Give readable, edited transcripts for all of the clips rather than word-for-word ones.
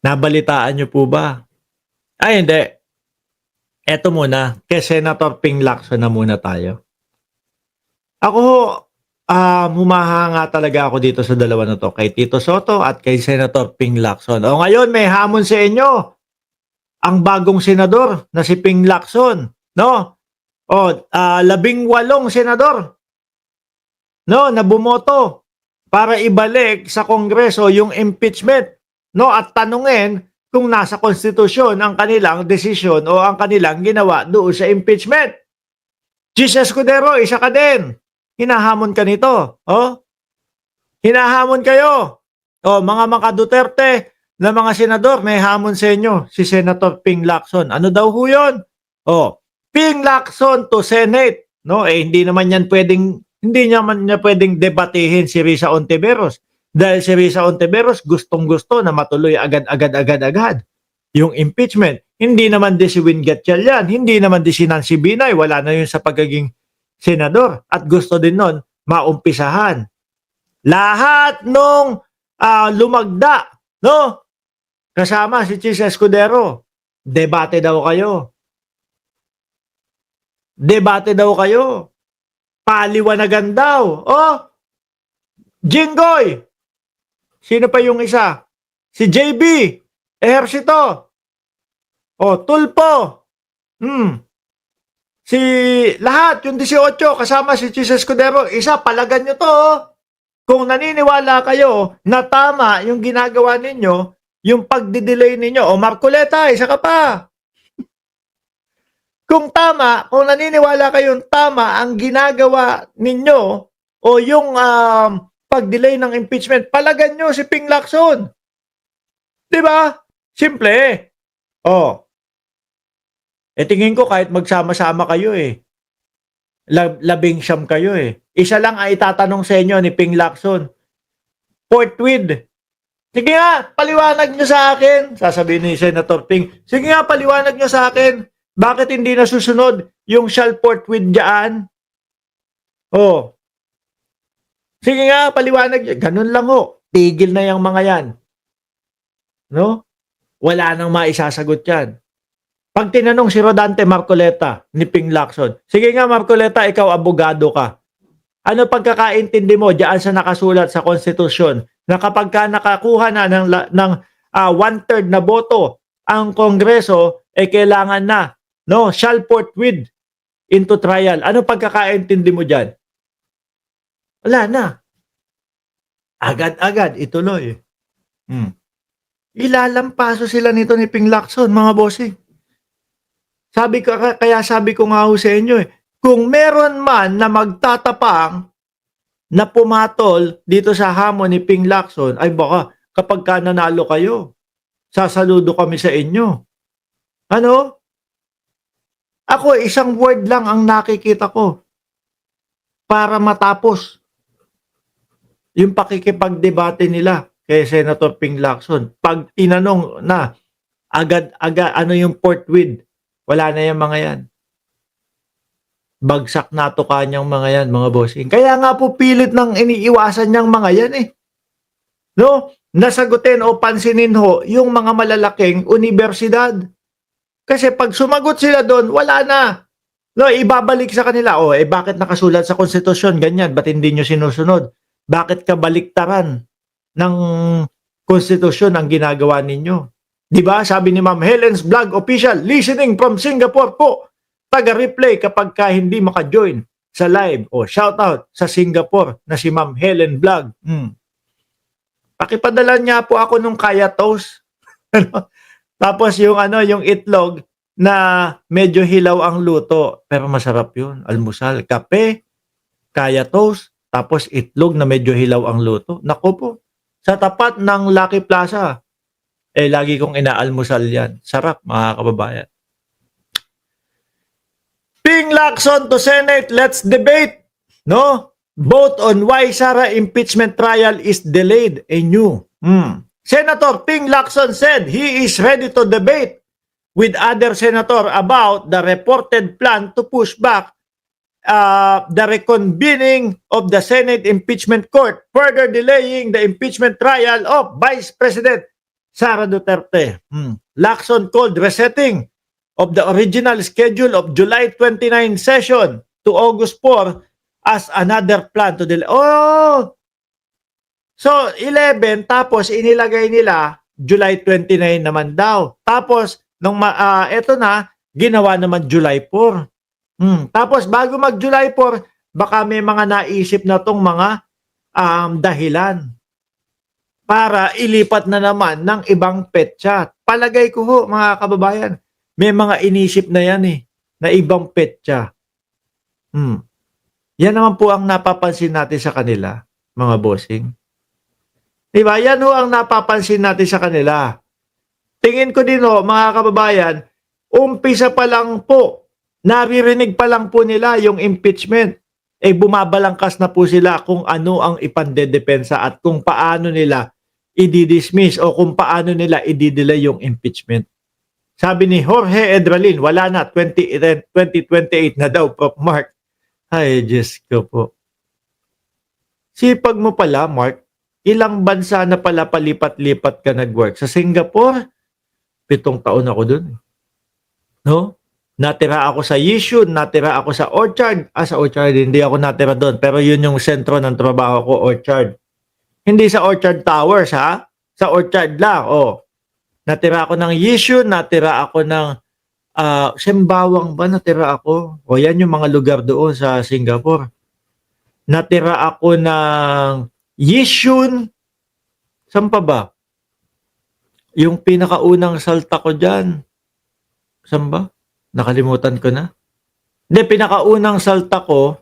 Nabalitaan niyo po ba? Ay hindi, eto muna, kay Senator Ping Lacson na muna tayo. Ako ho, humahanga talaga ako dito sa dalawa na 'to, kay Tito Soto at kay Senator Ping Lacson. O ngayon may hamon sa inyo, ang bagong senador na si Ping Lacson, 'no? O, 18 senador, 'no, na bumoto para ibalik sa Kongreso yung impeachment, 'no, at tanungin kung nasa konstitusyon ang kanilang desisyon o ang kanilang ginawa doon sa impeachment. Chis Escudero, isa ka din. Hinahamon ka nito. Oh, hinahamon kayo. Oh, mga Duterte na mga senador, may hamon sa inyo. Si Senator Ping Lacson. Ano daw ho yun? Oh, Ping Lacson to Senate. No, hindi naman niya pwedeng debatihin si Risa Ontiveros. Dahil si Risa Ontiveros gustong-gusto na matuloy agad yung impeachment. Hindi naman di si Win Gatchalian, hindi naman di si Nancy Binay, wala na yun sa pagiging senador. At gusto din nun maumpisahan. Lahat nung lumagda, no? Kasama si Chis Escudero, debate daw kayo. Debate daw kayo. Paliwanagan daw. Oh, Jinggoy. Sino pa yung isa? Si JB. Ejercito. Oh, Tulpo. Si lahat, yung 18, kasama si Chis Escudero, isa, palagan nyo to. Oh. Kung naniniwala kayo na tama yung ginagawa ninyo, yung pagdidelay ninyo, o Marcoleta, isa ka pa. Kung naniniwala kayong tama ang ginagawa ninyo, o yung pag-delay ng impeachment, palagan nyo si Ping Lacson. Diba? Simple. Oh. Tingin ko kahit magsama-sama kayo 19 kayo Isa lang ay itatanong sa inyo ni Ping Lacson. Forthwith. Sige nga, paliwanag nyo sa akin. Sasabihin ni Senator Ping, sige nga, paliwanag nyo sa akin. Bakit hindi nasusunod yung shall forthwith dyan? Oh. Sige nga, paliwanag nyo. Ganun lang ho. Tigil na yung mga yan. No? Wala nang maisasagot yan. Pag tinanong si Rodante Marcoleta ni Ping Lacson, sige nga Marcoleta, ikaw abogado ka. Ano pagkakaintindi mo diyan sa nakasulat sa konstitusyon na kapag ka nakakuha na ng 1/3 na boto ang Kongreso, kailangan na, no, shall forthwith into trial. Ano pagkakaintindi mo diyan? Wala na. Agad-agad ituloy. Ilalampaso sila nito ni Ping Lacson, mga bossing. Kaya sabi ko nga ho sa inyo kung meron man na magtatapang na pumatol dito sa hamon ni Ping Lacson, ay baka kapag ka nanalo kayo, sasaludo kami sa inyo. Ano? Ako, isang word lang ang nakikita ko para matapos yung pakikipagdebate nila kay Senator Ping Lacson. Pag tinanong na agad-agad ano yung forthwith, wala na yung mga yan. Bagsak na to kanyang mga yan, mga bossing. Kaya nga po pilit nang iniiwasan niyang mga yan No? Nasagutin o pansinin ho yung mga malalaking universidad. Kasi pag sumagot sila doon, wala na. No, ibabalik sa kanila. Bakit nakasulat sa konstitusyon? Ganyan, ba't hindi nyo sinusunod? Bakit kabaliktaran ng konstitusyon ang ginagawa ninyo? Diba? Sabi ni Ma'am Helen's Vlog Official, listening from Singapore po. Taga-replay kapag ka hindi maka-join sa live. Shout out sa Singapore na si Ma'am Helen Vlog. Pakipadala niya po ako nung kaya toast. Tapos yung itlog na medyo hilaw ang luto. Pero masarap yun. Almusal, kape, kaya toast, tapos itlog na medyo hilaw ang luto. Naku po. Sa tapat ng Lucky Plaza, lagi kong inaalmusal yan. Sarap, mga kababayan. Ping Lacson to Senate, let's debate. No? Vote on why Sara impeachment trial is delayed. Senator Ping Lacson said he is ready to debate with other senator about the reported plan to push back the reconvening of the Senate Impeachment Court, further delaying the impeachment trial of Vice President Sara Duterte. Lacson called resetting of the original schedule of July 29 session to August 4 as another plan to delay. Oh! So, 11, tapos inilagay nila July 29 naman daw. Tapos, eto na, ginawa naman July 4. Tapos, bago mag-July 4, baka may mga naisip na tong mga dahilan para ilipat na naman ng ibang petsa. Palagay ko ho, mga kababayan, may mga inisip na yan na ibang petsa. Yan naman po ang napapansin natin sa kanila, mga bossing. Diba? Yan ho ang napapansin natin sa kanila. Tingin ko din ho, mga kababayan, umpisa pa lang po, naririnig pa lang po nila yung impeachment. Bumabalangkas na po sila kung ano ang ipandedepensa at kung paano nila i-dismiss o kung paano nila i-delay yung impeachment. Sabi ni Jorge Edralin, wala na, 2028 na daw, Prof. Mark. Ay, Diyos ko po. Sipag mo pala, Mark. Ilang bansa na pala palipat-lipat ka nag-work? Sa Singapore, 7 taon ako dun. No? Natira ako sa Yishun, natira ako sa Orchard. Sa Orchard, hindi ako natira doon. Pero yun yung sentro ng trabaho ko, Orchard. Hindi sa Orchard Towers, ha? Sa Orchard lang, Natira ako ng Yishun, natira ako ng Sembawang ba natira ako? Yan yung mga lugar doon sa Singapore. Natira ako ng Yishun. Saan pa ba? Yung pinakaunang salta ko dyan. Saan ba? Nakalimutan ko na. Hindi, pinakaunang salta ko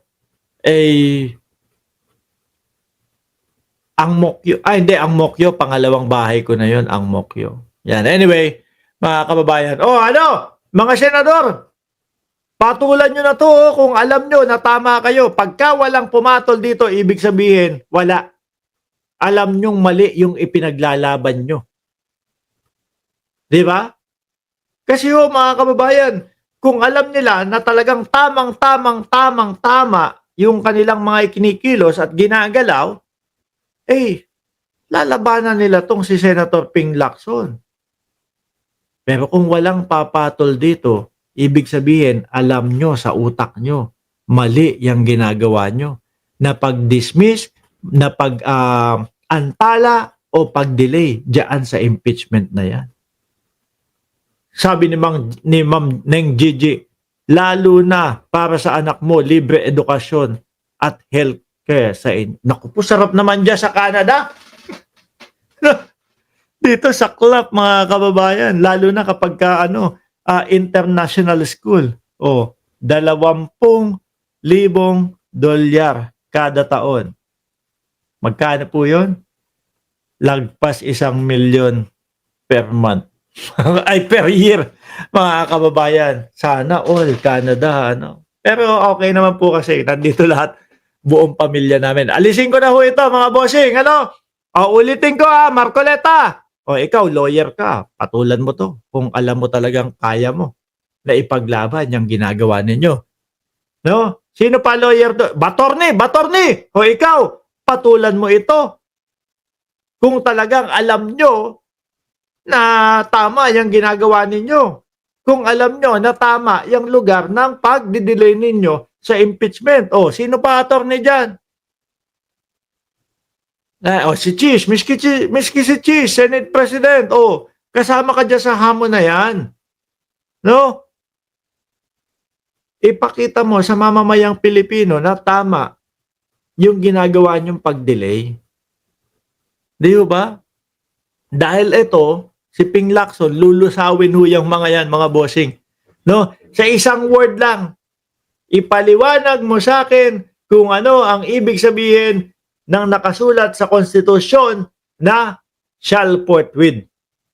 Ang Mokyo. Hindi, Ang Mokyo. Pangalawang bahay ko na yon, Ang Mokyo. Yan. Anyway, mga kababayan. Mga senador, patulan nyo na to kung alam nyo na tama kayo. Pagka walang pumatol dito, ibig sabihin, wala. Alam nyong mali yung ipinaglalaban nyo. Di ba? Kasi mga kababayan, kung alam nila na talagang tama yung kanilang mga ikinikilos at ginagalaw, lalabanan nila tong si Senator Ping Lacson. Pero kung walang papatol dito, ibig sabihin, alam nyo sa utak nyo, mali yung ginagawa nyo. Na pag-dismiss, na pag-antala o pag-delay dyan sa impeachment na yan. Sabi ni Ma'am Neng Gigi, lalo na para sa anak mo, libre edukasyon at healthcare sa inyo. Naku po, sarap naman dyan sa Canada. Dito sa club, mga kababayan, lalo na kapag international school. $20,000 kada taon. Magkano po yun? Lagpas 1,000,000 per month. Per year, mga kababayan. Sana all, Canada, Pero okay naman po kasi, nandito lahat, buong pamilya namin. Alisin ko na ho ito, mga bossing. Ulitin ko Marcoleta. Ikaw, lawyer ka. Patulan mo to kung alam mo talagang kaya mo na ipaglaban yung ginagawa ninyo. No? Sino pa lawyer to? Batorni! Ikaw, patulan mo ito. Kung talagang alam nyo na tama yung ginagawa ninyo. Kung alam nyo na tama yung lugar ng pag-delay ninyo sa impeachment. Sino pa attorney dyan? Si Cheese, miski si Cheese, Senate President, kasama ka dyan sa hamon na yan. No? Ipakita mo sa mamamayang Pilipino na tama yung ginagawa niyong pag-delay. Di ba? Dahil ito, si Ping Lacson, lulusawin ho yung mga yan, mga bossing. No? Sa isang word lang, ipaliwanag mo sa akin kung ano ang ibig sabihin ng nakasulat sa konstitusyon na shall forthwith.